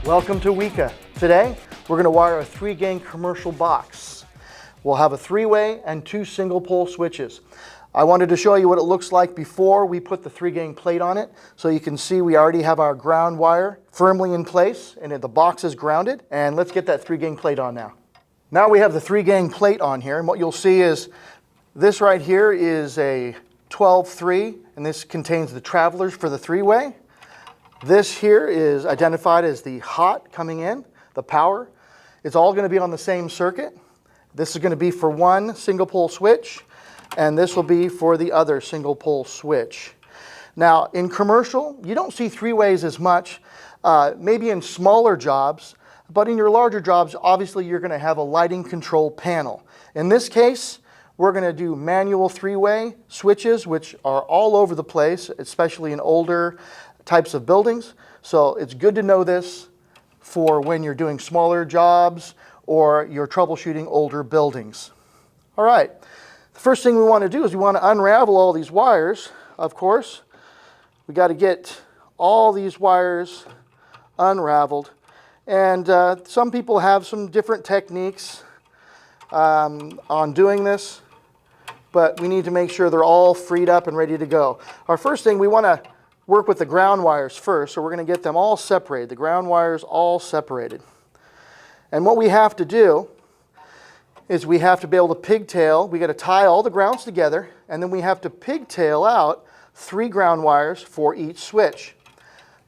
Welcome to WECA. Today, we're going to wire a 3-gang commercial box. We'll have a 3-way and 2 single pole switches. I wanted to show you what it looks like before we put the 3-gang plate on it. So you can see we already have our ground wire firmly in place and the box is grounded. And let's get that 3-gang plate on now. Now we have the 3-gang plate on here, and what you'll see is this right here is a 12-3, and this contains the travelers for the 3-way. This here is identified as the hot coming in, the power. It's all going to be on the same circuit. This is going to be for one single pole switch, and this will be for the other single pole switch. Now, in commercial, you don't see 3-ways as much, maybe in smaller jobs, but in your larger jobs, obviously you're going to have a lighting control panel. In this case, we're going to do manual 3-way switches, which are all over the place, especially in older types of buildings. So it's good to know this for when you're doing smaller jobs or you're troubleshooting older buildings. All right, the first thing we want to do is we want to unravel all these wires. Of course, we got to get all these wires unraveled. And some people have some different techniques on doing this, but we need to make sure they're all freed up and ready to go. Our first thing, we want to work with the ground wires first, so we're going to get them all separated, the ground wires all separated. And what we have to do is we have to be able to pigtail. We got to tie all the grounds together, and then we have to pigtail out 3 ground wires for each switch.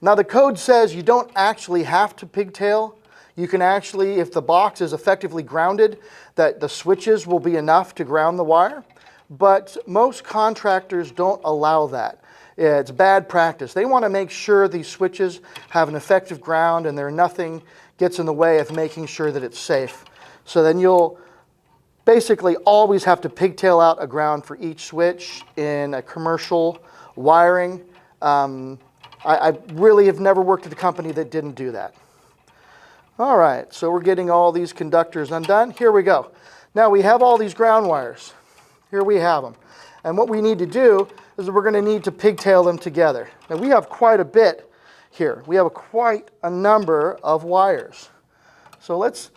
Now the code says you don't actually have to pigtail. You can actually, if the box is effectively grounded, that the switches will be enough to ground the wire, but most contractors don't allow that. It's bad practice. They want to make sure these switches have an effective ground and nothing gets in the way of making sure that it's safe. So then you'll basically always have to pigtail out a ground for each switch in a commercial wiring. I really have never worked at a company that didn't do that. All right, so we're getting all these conductors undone. Here we go. Now we have all these ground wires. Here we have them. And what we need to do is we're going to need to pigtail them together. Now we have quite a bit here. We have quite a number of wires. So let's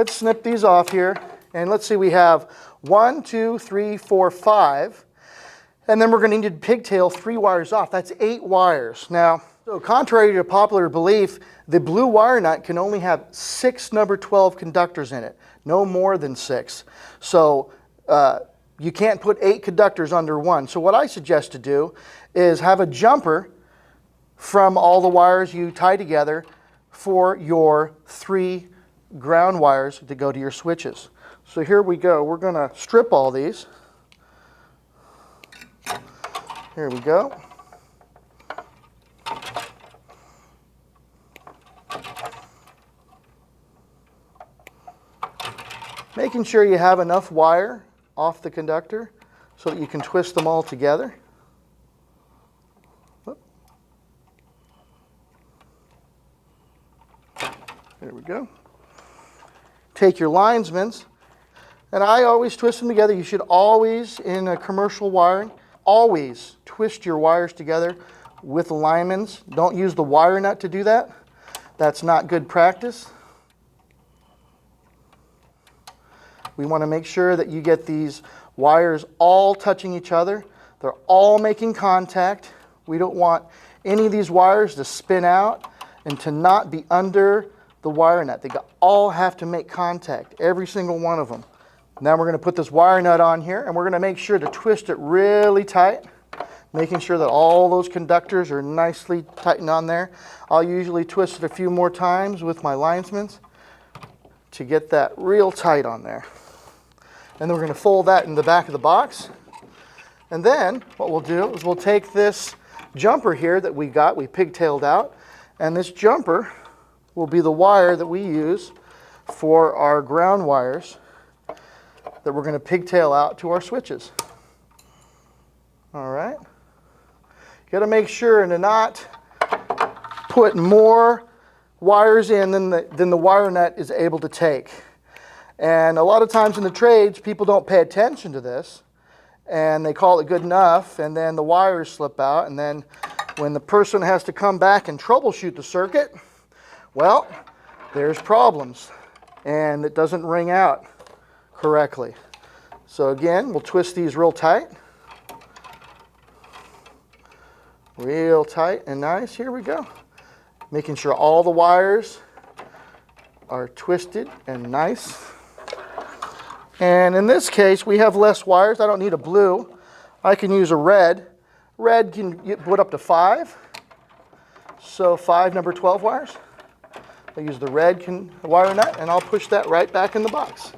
snip these off here, and let's see, we have 1, 2, 3, 4, 5, and then we're going to need to pigtail 3 wires off. That's 8 wires. Now, so contrary to popular belief, the blue wire nut can only have 6 number 12 conductors in it, no more than 6. So you can't put 8 conductors under one. So what I suggest to do is have a jumper from all the wires you tie together for your 3 ground wires to go to your switches. So here we go. We're going to strip all these. Here we go. Making sure you have enough wire off the conductor so that you can twist them all together. Whoop. There we go. Take your linesmans, and I always twist them together. You should always, in a commercial wiring, always twist your wires together with the linemans. Don't use the wire nut to do that. That's not good practice. We want to make sure that you get these wires all touching each other. They're all making contact. We don't want any of these wires to spin out and to not be under the wire nut. They all have to make contact, every single one of them. Now we're going to put this wire nut on here, and we're going to make sure to twist it really tight, making sure that all those conductors are nicely tightened on there. I'll usually twist it a few more times with my linesmans to get that real tight on there. And then we're going to fold that in the back of the box. And then what we'll do is we'll take this jumper here that we pigtailed out, and this jumper will be the wire that we use for our ground wires that we're going to pigtail out to our switches. All right. You got to make sure to not put more wires in than the wire nut is able to take. And a lot of times in the trades, people don't pay attention to this, and they call it good enough, and then the wires slip out, and then when the person has to come back and troubleshoot the circuit, Well, there's problems, and it doesn't ring out correctly. So again, we'll twist these real tight. Real tight and nice. Here we go. Making sure all the wires are twisted and nice. And in this case, we have less wires. I don't need a blue. I can use a red. Red can put up to 5. So 5 number 12 wires. I'll use the red wire nut, and I'll push that right back in the box.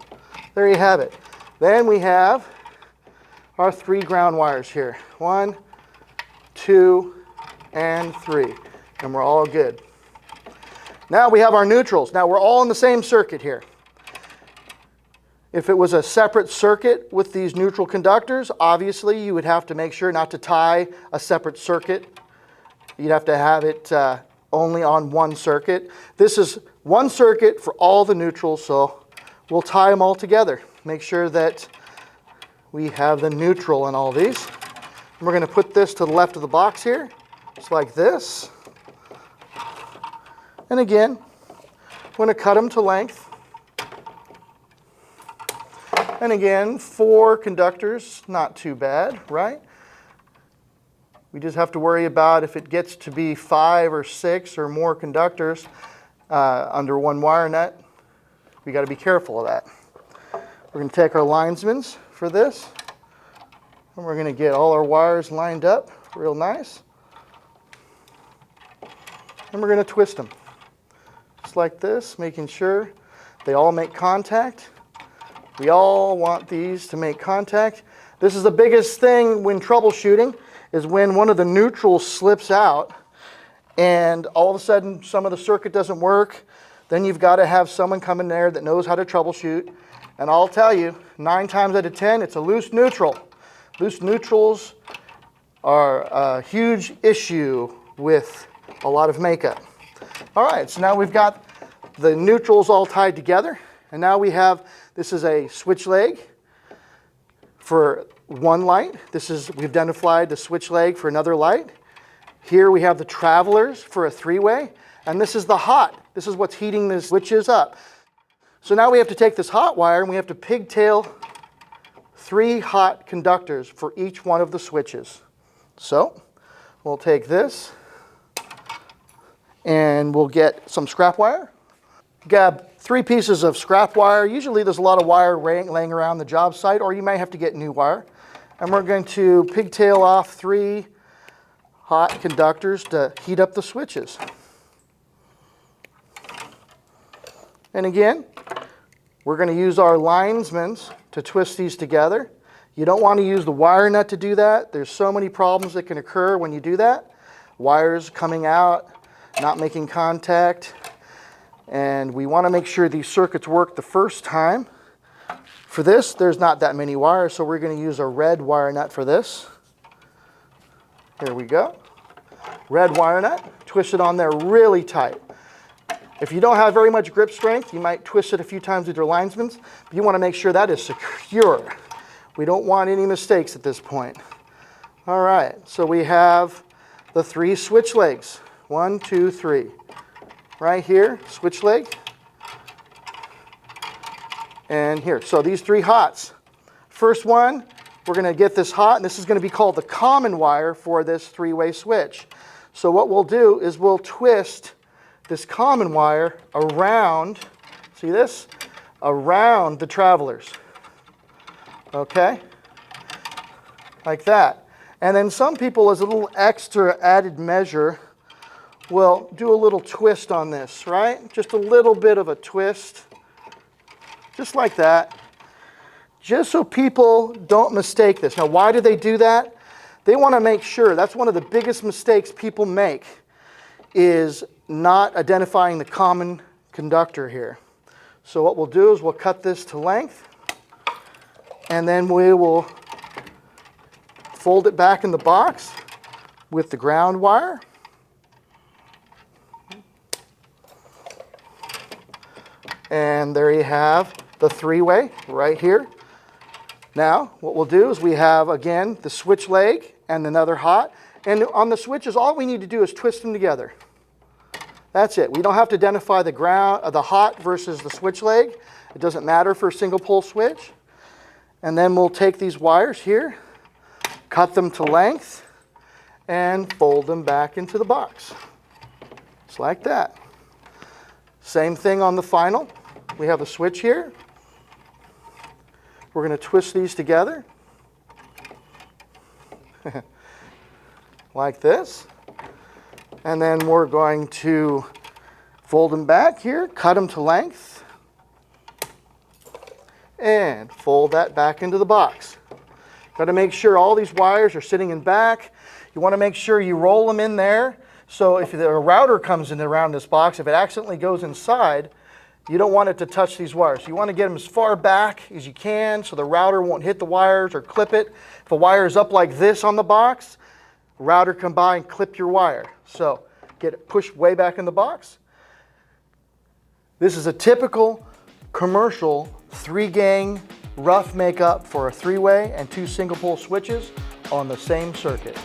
There you have it. Then we have our 3 ground wires here. 1, 2, and 3. And we're all good. Now we have our neutrals. Now we're all in the same circuit here. If it was a separate circuit with these neutral conductors, obviously you would have to make sure not to tie a separate circuit. You'd have to have it only on one circuit. This is one circuit for all the neutrals, so we'll tie them all together. Make sure that we have the neutral in all these. And we're going to put this to the left of the box here, just like this. And again, I'm going to cut them to length. And again, 4 conductors, not too bad, right? We just have to worry about if it gets to be 5 or 6 or more conductors under one wire nut. We got to be careful of that. We're going to take our linesmans for this, and we're going to get all our wires lined up real nice. And we're going to twist them, just like this, making sure they all make contact. We all want these to make contact. This is the biggest thing when troubleshooting, is when one of the neutrals slips out and all of a sudden some of the circuit doesn't work. Then you've got to have someone come in there that knows how to troubleshoot. And I'll tell you, 9 times out of 10, it's a loose neutral. Loose neutrals are a huge issue with a lot of makeup. All right, so now we've got the neutrals all tied together. And now we have, this is a switch leg for one light. We've identified the switch leg for another light. Here we have the travelers for a 3-way. And this is the hot. This is what's heating the switches up. So now we have to take this hot wire and we have to pigtail 3 hot conductors for each one of the switches. So we'll take this and we'll get some scrap wire. Grab 3 pieces of scrap wire. Usually there's a lot of wire laying around the job site, or you may have to get new wire. And we're going to pigtail off 3 hot conductors to heat up the switches. And again, we're going to use our linesmans to twist these together. You don't want to use the wire nut to do that. There's so many problems that can occur when you do that. Wires coming out, not making contact. And we want to make sure these circuits work the first time. For this, there's not that many wires, so we're going to use a red wire nut for this. Here we go. Red wire nut, twist it on there really tight. If you don't have very much grip strength, you might twist it a few times with your linesmans, but you want to make sure that is secure. We don't want any mistakes at this point. All right, so we have the 3 switch legs. 1, 2, 3. Right here, switch leg, and here. So these 3 hots. First one, we're going to get this hot, and this is going to be called the common wire for this 3-way switch. So what we'll do is we'll twist this common wire around, see this? Around the travelers. Okay? Like that. And then some people, as a little extra added measure, we'll do a little twist on this, right? Just a little bit of a twist, just like that, just so people don't mistake this. Now, why do they do that? They want to make sure. That's one of the biggest mistakes people make, is not identifying the common conductor here. So what we'll do is we'll cut this to length, and then we will fold it back in the box with the ground wire. And there you have the 3-way right here. Now, what we'll do is we have, again, the switch leg and another hot. And on the switches, all we need to do is twist them together. That's it. We don't have to identify the the hot versus the switch leg. It doesn't matter for a single pole switch. And then we'll take these wires here, cut them to length, and fold them back into the box. Just like that. Same thing on the final. We have a switch here. We're going to twist these together like this. And then we're going to fold them back here, cut them to length, and fold that back into the box. Got to make sure all these wires are sitting in back. You want to make sure you roll them in there. So if the router comes in around this box, if it accidentally goes inside, you don't want it to touch these wires. You want to get them as far back as you can so the router won't hit the wires or clip it. If a wire is up like this on the box, the router come by and clip your wire. So get it pushed way back in the box. This is a typical commercial 3-gang rough makeup for a 3-way and 2 single pole switches on the same circuit.